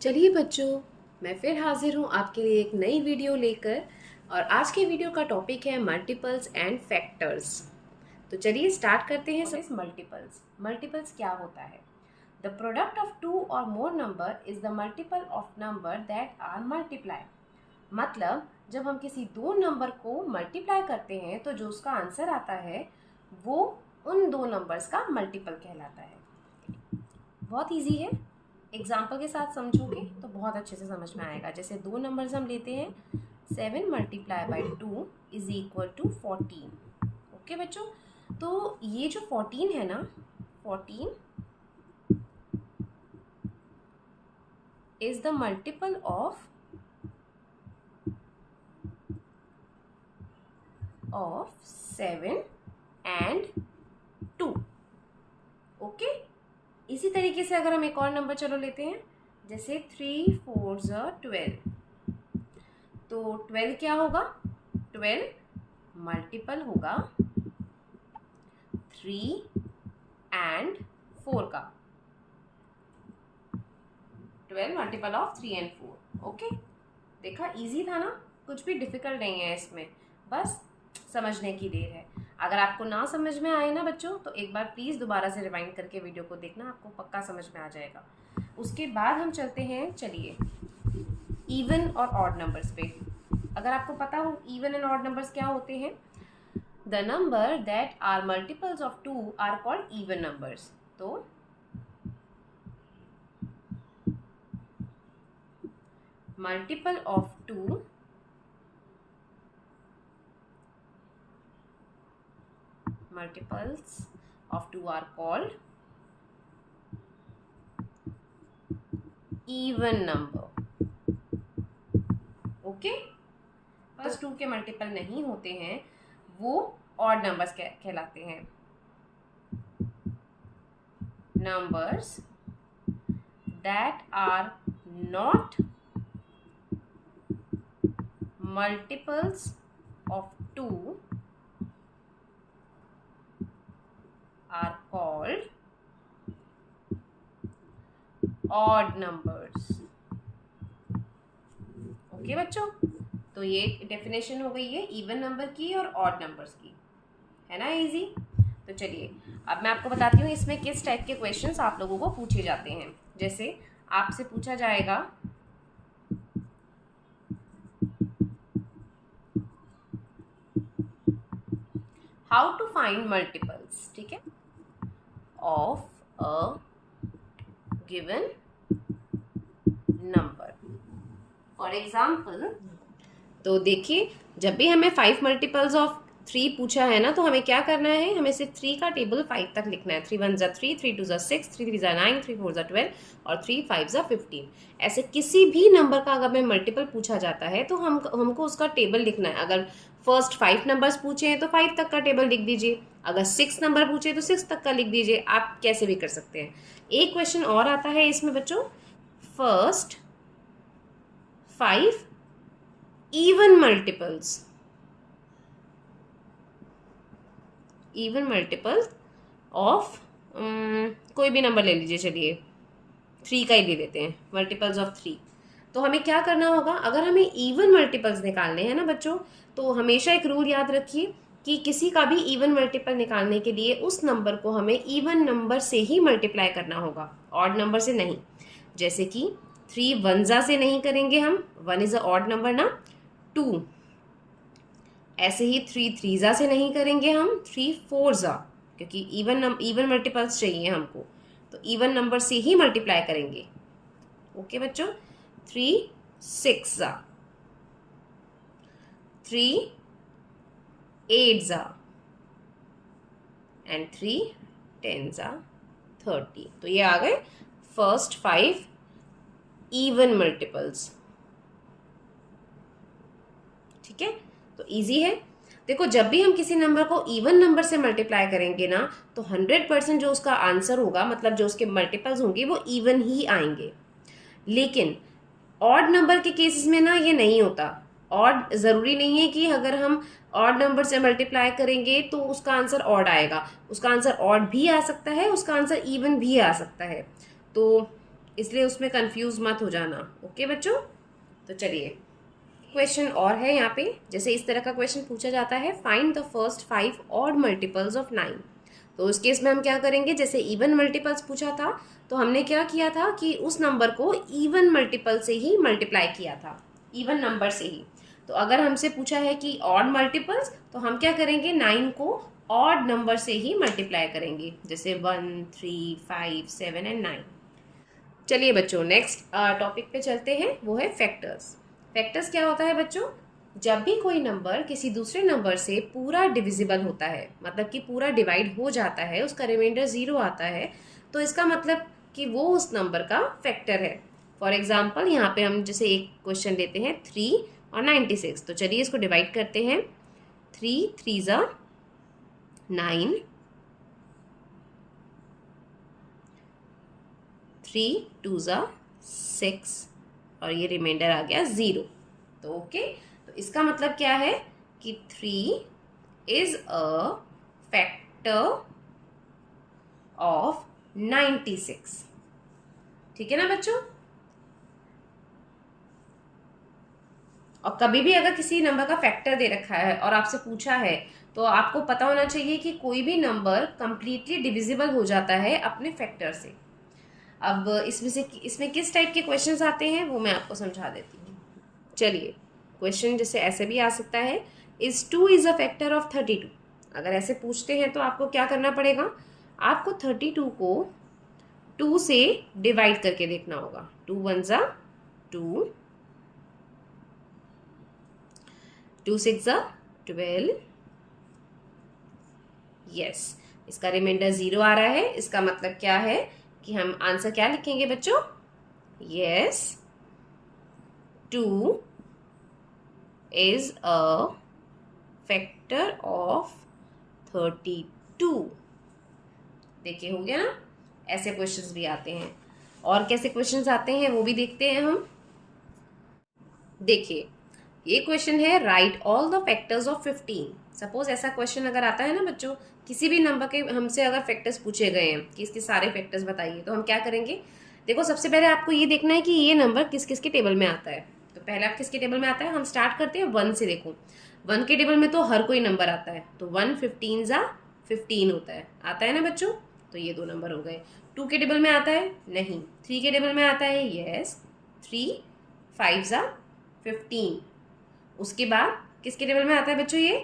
चलिए बच्चों, मैं फिर हाजिर हूँ आपके लिए एक नई वीडियो लेकर। और आज के वीडियो का टॉपिक है मल्टीपल्स एंड फैक्टर्स। तो चलिए स्टार्ट करते हैं। सब मल्टीपल्स मल्टीपल्स क्या होता है? द प्रोडक्ट ऑफ टू और more number is the multiple of number that are multiply. मतलब जब हम किसी दो नंबर को मल्टीप्लाई करते हैं तो जो उसका आंसर आता है वो उन दो नंबर्स का मल्टीपल कहलाता है। बहुत इजी है, एग्जाम्पल के साथ समझोगे तो बहुत अच्छे से समझ में आएगा। जैसे दो नंबर्स हम लेते हैं, 7 multiply by 2 is equal to 14। Okay बच्चों, तो ये जो 14 है ना, 14 is the multiple of 7 and 2। Okay, इसी तरीके से अगर हम एक और नंबर चलो लेते हैं, जैसे 3 4 12, तो 12 क्या होगा? 12 मल्टीपल होगा 3 एंड 4 का। 12 मल्टीपल ऑफ 3 एंड 4। ओके, देखा, इजी था ना, कुछ भी डिफिकल्ट नहीं है इसमें, बस समझने की देर है। अगर आपको ना समझ में आए ना बच्चों, तो एक बार प्लीज़ दोबारा से रिवाइंड करके वीडियो को देखना, आपको पक्का समझ में आ जाएगा। उसके बाद हम चलते हैं, चलिए, इवन और ऑड नंबर्स पे। अगर आपको पता हो इवन एंड ऑड नंबर्स क्या होते हैं, the number that are multiples of 2 are called even numbers. तो multiple of 2 multiples of 2 are called even number. Okay, बस 2 के मल्टीपल नहीं होते हैं, वो ऑड नंबर्स कहलाते हैं। Numbers that are not multiples of 2 are called odd numbers. Okay बच्चों, तो ये डेफिनेशन हो गई है इवन नंबर की और ऑड नंबर्स की, है ना इजी। तो चलिए अब मैं आपको बताती हूँ इसमें किस टाइप के क्वेश्चंस आप लोगों को पूछे जाते हैं। जैसे आपसे पूछा जाएगा हाउ टू फाइंड मल्टीपल्स, ठीक है, of a given number. For example, तो देखिए, जब भी हमें 5 मल्टीपल्स ऑफ 3 पूछा है ना, तो हमें क्या करना है, हमें सिर्फ 3 का टेबल 5 तक लिखना है। 3 1 3, 3 2 6, 3 3 9, 3 4 12 और 3 5 15। ऐसे किसी भी नंबर का अगर हमें मल्टीपल पूछा जाता है तो हमको उसका टेबल लिखना है। अगर फर्स्ट 5 नंबर्स पूछे हैं तो 5 तक का टेबल लिख दीजिए, अगर 6 नंबर पूछे तो 6 तक का लिख दीजिए, आप कैसे भी कर सकते हैं। एक क्वेश्चन और आता है इसमें बच्चों, first 5 even multiples, even multiple of कोई भी नंबर ले लीजिए, चलिए 3 का ही ले लेते हैं, मल्टीपल्स ऑफ 3। तो हमें क्या करना होगा, अगर हमें इवन मल्टीपल्स निकालने हैं ना बच्चों, तो हमेशा एक रूल याद रखिए कि किसी का भी इवन मल्टीपल निकालने के लिए उस नंबर को हमें इवन नंबर से ही मल्टीप्लाई करना होगा, ऑड नंबर से नहीं। जैसे कि 3 1 से नहीं करेंगे हम, 1 इज अ ऑड नंबर ना, 2। ऐसे ही 3 3 से नहीं करेंगे हम, 3 4, क्योंकि इवन मल्टीपल्स चाहिए हमको, तो इवन नंबर से ही मल्टीप्लाई करेंगे। ओके बच्चों, 3 6, 3 8 एंड 3 10 30। तो ये आ गए फर्स्ट 5 इवन मल्टीपल्स, ठीक है। तो इजी है। देखो, जब भी हम किसी नंबर को इवन नंबर से मल्टीप्लाई करेंगे ना, तो 100% जो उसका आंसर होगा, मतलब जो उसके मल्टीपल्स होंगे, वो इवन ही आएंगे। लेकिन ऑड नंबर के केसेस में ना ये नहीं होता। ऑड ज़रूरी नहीं है कि अगर हम ऑड नंबर से मल्टीप्लाई करेंगे तो उसका आंसर ऑड आएगा, उसका आंसर ऑड भी आ सकता है, उसका आंसर इवन भी आ सकता है। तो इसलिए उसमें कंफ्यूज मत हो जाना। ओके बच्चों, तो चलिए क्वेश्चन और है यहाँ पे। जैसे इस तरह का क्वेश्चन पूछा जाता है, find the first 5 odd multiples of 9। तो उस केस में हम क्या करेंगे, जैसे इवन मल्टीपल्स पूछा था तो हमने क्या किया था कि उस नंबर को इवन मल्टीपल से ही मल्टीप्लाई किया था, इवन नंबर से ही। तो अगर हमसे पूछा है कि ऑड मल्टीपल्स, तो हम क्या करेंगे, 9 को ऑड नंबर से ही मल्टीप्लाई करेंगे, जैसे 1, 3, 5, 7 एंड 9। चलिए बच्चों नेक्स्ट टॉपिक पे चलते हैं, वो है फैक्टर्स। फैक्टर्स क्या होता है बच्चों, जब भी कोई नंबर किसी दूसरे नंबर से पूरा डिविजिबल होता है, मतलब कि पूरा डिवाइड हो जाता है, उसका रिमाइंडर 0 आता है, तो इसका मतलब कि वो उस नंबर का फैक्टर है। फॉर एग्जाम्पल यहाँ पे हम जैसे एक क्वेश्चन लेते हैं 3 और 96। तो चलिए इसको डिवाइड करते हैं। 3 3 ज़ा 9, 3 2 ज़ा 6 और ये रिमाइंडर आ गया 0। तो ओके, तो इसका मतलब क्या है कि 3 इज अ फैक्टर ऑफ 96। ठीक है ना बच्चों। और कभी भी अगर किसी नंबर का फैक्टर दे रखा है और आपसे पूछा है, तो आपको पता होना चाहिए कि कोई भी नंबर कंप्लीटली डिविजिबल हो जाता है अपने फैक्टर से। अब इसमें किस टाइप के क्वेश्चंस आते हैं वो मैं आपको समझा देती हूँ। चलिए, क्वेश्चन जैसे ऐसे भी आ सकता है, is 2 is a factor of 32। अगर ऐसे पूछते हैं तो आपको क्या करना पड़ेगा, आपको 32 को 2 से डिवाइड करके देखना होगा। 2 1 ज़ा 2, 2 6 ज़ा 12। यस, इसका रिमाइंडर 0 आ रहा है। इसका मतलब क्या है कि हम आंसर क्या लिखेंगे बच्चों, yes 2 is a factor of 32। देखिए हो गया ना, ऐसे क्वेश्चंस भी आते हैं। और कैसे क्वेश्चंस आते हैं वो भी देखते हैं हम। देखिए ये क्वेश्चन है, right all the factors of 15। Suppose ऐसा क्वेश्चन अगर आता है ना बच्चों, किसी भी नंबर के हमसे अगर फैक्टर्स पूछे गए हैं कि इसके सारे फैक्टर्स बताइए, तो हम क्या करेंगे, देखो सबसे पहले आपको ये देखना है कि ये नंबर किस किस के टेबल में आता है। तो पहले आप किसके टेबल में आता है, हम स्टार्ट करते हैं 1 से। देखो 1 के टेबल में तो हर कोई नंबर आता है, तो 1 15 ज़ा 15 होता है, आता है ना बच्चों। तो ये 2 नंबर हो गए। 2 के टेबल में आता है, नहीं। 3 के टेबल में आता है, यस 3 5 ज़ा 15। उसके बाद किसके टेबल में आता है बच्चों, ये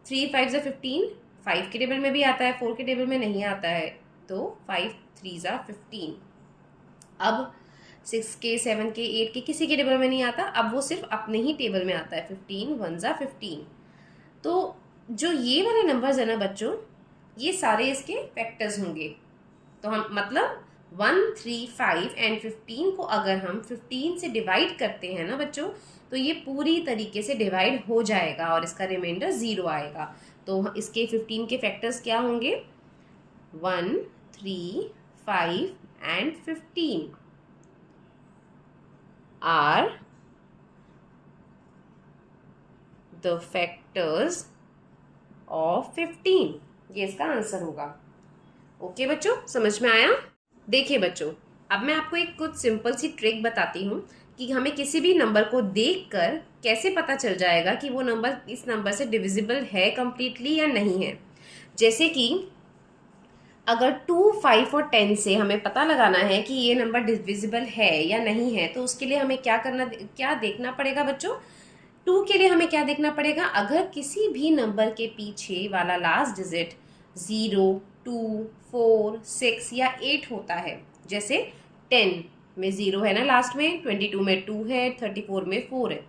3 5 ज़ा 15। 5 के टेबल में भी आता है, 4 के टेबल में नहीं आता है, तो 5 3 ज़ा 15। अब 6 के 7 के 8 के किसी के टेबल में नहीं आता, अब वो सिर्फ अपने ही टेबल में आता है, 15 1 ज़ा 15। तो जो ये वाले नंबर्स है ना बच्चों, ये सारे इसके फैक्टर्स होंगे। तो हम मतलब 1 3 5 एंड 15 को अगर हम 15 से डिवाइड करते हैं ना बच्चों, तो ये पूरी तरीके से डिवाइड हो जाएगा और इसका रिमाइंडर 0 आएगा। तो इसके 15 के फैक्टर्स क्या होंगे, 1 3 5 and 15 are the factors of 15। ये इसका आंसर होगा। ओके बच्चों, समझ में आया। देखिए बच्चों, अब मैं आपको एक कुछ सिंपल सी ट्रिक बताती हूँ कि हमें किसी भी नंबर को देखकर कैसे पता चल जाएगा कि वो नंबर इस नंबर से डिविजिबल है कंप्लीटली या नहीं है। जैसे कि अगर 2 5 और 10 से हमें पता लगाना है कि ये नंबर डिविजिबल है या नहीं है, तो उसके लिए हमें क्या देखना पड़ेगा बच्चों, 2 के लिए हमें क्या देखना पड़ेगा, अगर किसी भी नंबर के पीछे वाला लास्ट डिजिट 0 2 4 6 या 8 होता है। जैसे 10 में 0 है ना लास्ट में, 22 में 2 है, 34 में 4 है।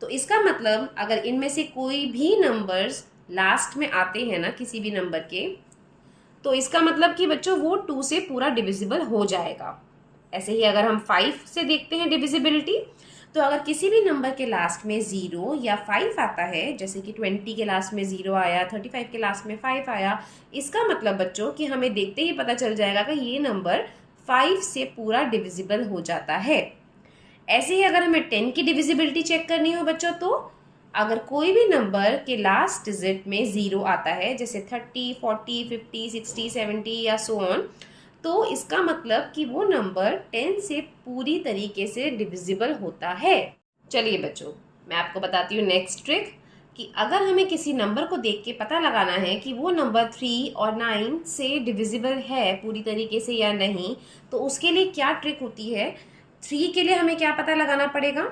तो इसका मतलब अगर इनमें से कोई भी नंबर्स लास्ट में आते हैं ना किसी भी नंबर के, तो इसका मतलब कि बच्चों वो 2 से पूरा डिविजिबल हो जाएगा। ऐसे ही अगर हम 5 से देखते हैं डिविजिबिलिटी, तो अगर किसी भी नंबर के लास्ट में 0 या 5 आता है, जैसे कि 20 के लास्ट में 0 आया, 35 के लास्ट में 5 आया, इसका मतलब बच्चों कि हमें देखते ही पता चल जाएगा कि ये नंबर 5 से पूरा डिविजिबल हो जाता है। ऐसे ही अगर हमें 10 की डिविजिबिलिटी चेक करनी हो बच्चों, तो अगर कोई भी नंबर के लास्ट डिजिट में 0 आता है, जैसे 30 40 50 60 70 या सो ऑन, तो इसका मतलब कि वो नंबर 10 से पूरी तरीके से डिविजिबल होता है। चलिए बच्चों, मैं आपको बताती हूँ नेक्स्ट ट्रिक कि अगर हमें किसी नंबर को देख के पता लगाना है कि वो नंबर 3 और 9 से डिविजिबल है पूरी तरीके से या नहीं, तो उसके लिए क्या ट्रिक होती है। 3 के लिए हमें क्या पता लगाना पड़ेगा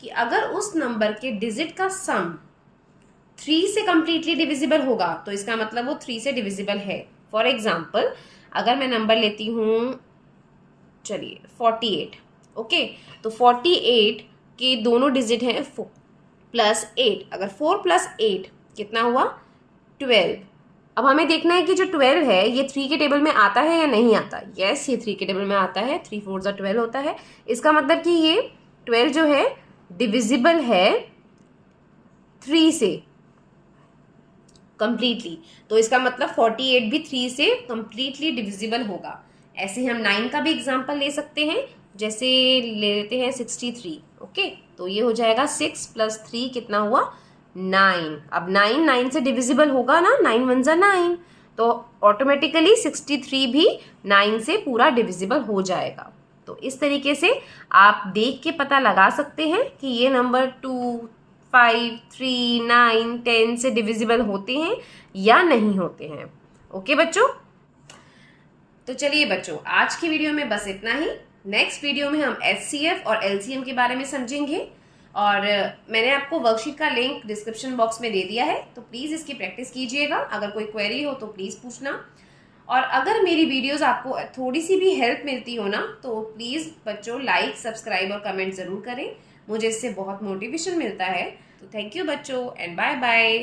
कि अगर उस नंबर के डिजिट का सम 3 से कंप्लीटली डिविजिबल होगा तो इसका मतलब वो 3 से डिविजिबल है। फॉर एग्जाम्पल, अगर मैं नंबर लेती हूँ, चलिए 48, ओके, तो 48 के दोनों डिजिट हैं 4 प्लस 8। अगर 4 प्लस 8 कितना हुआ 12। अब हमें देखना है कि जो 12 है ये 3 के टेबल में आता है या नहीं आता। यस, ये 3 के टेबल में आता है, 3 4 12 होता है। इसका मतलब कि ये 12 जो है डिविजिबल है 3 से कंप्लीटली, तो इसका मतलब 48 भी 3 से कंप्लीटली डिविजिबल होगा। ऐसे ही हम 9 का भी एग्जांपल ले सकते हैं, जैसे ले लेते हैं 63, ओके, तो ये हो जाएगा 6 प्लस 3 कितना हुआ 9। अब 9 से डिविजिबल होगा ना, 9 1 जा 9, तो ऑटोमेटिकली 63 भी 9 से पूरा डिविजिबल हो जाएगा। तो इस तरीके से आप देख के पता लगा सकते हैं कि ये नंबर 2 5 3 9 10 से डिविजिबल होते हैं या नहीं होते हैं। ओके बच्चों, तो चलिए बच्चों, आज की वीडियो में बस इतना ही। नेक्स्ट वीडियो में हम HCF और LCM के बारे में समझेंगे, और मैंने आपको वर्कशीट का लिंक डिस्क्रिप्शन बॉक्स में दे दिया है, तो प्लीज़ इसकी प्रैक्टिस कीजिएगा। अगर कोई क्वेरी हो तो प्लीज़ पूछना, और अगर मेरी वीडियोस आपको थोड़ी सी भी हेल्प मिलती हो ना, तो प्लीज़ बच्चों लाइक, सब्सक्राइब और कमेंट ज़रूर करें, मुझे इससे बहुत मोटिवेशन मिलता है। तो थैंक यू बच्चों, एंड बाय बाय।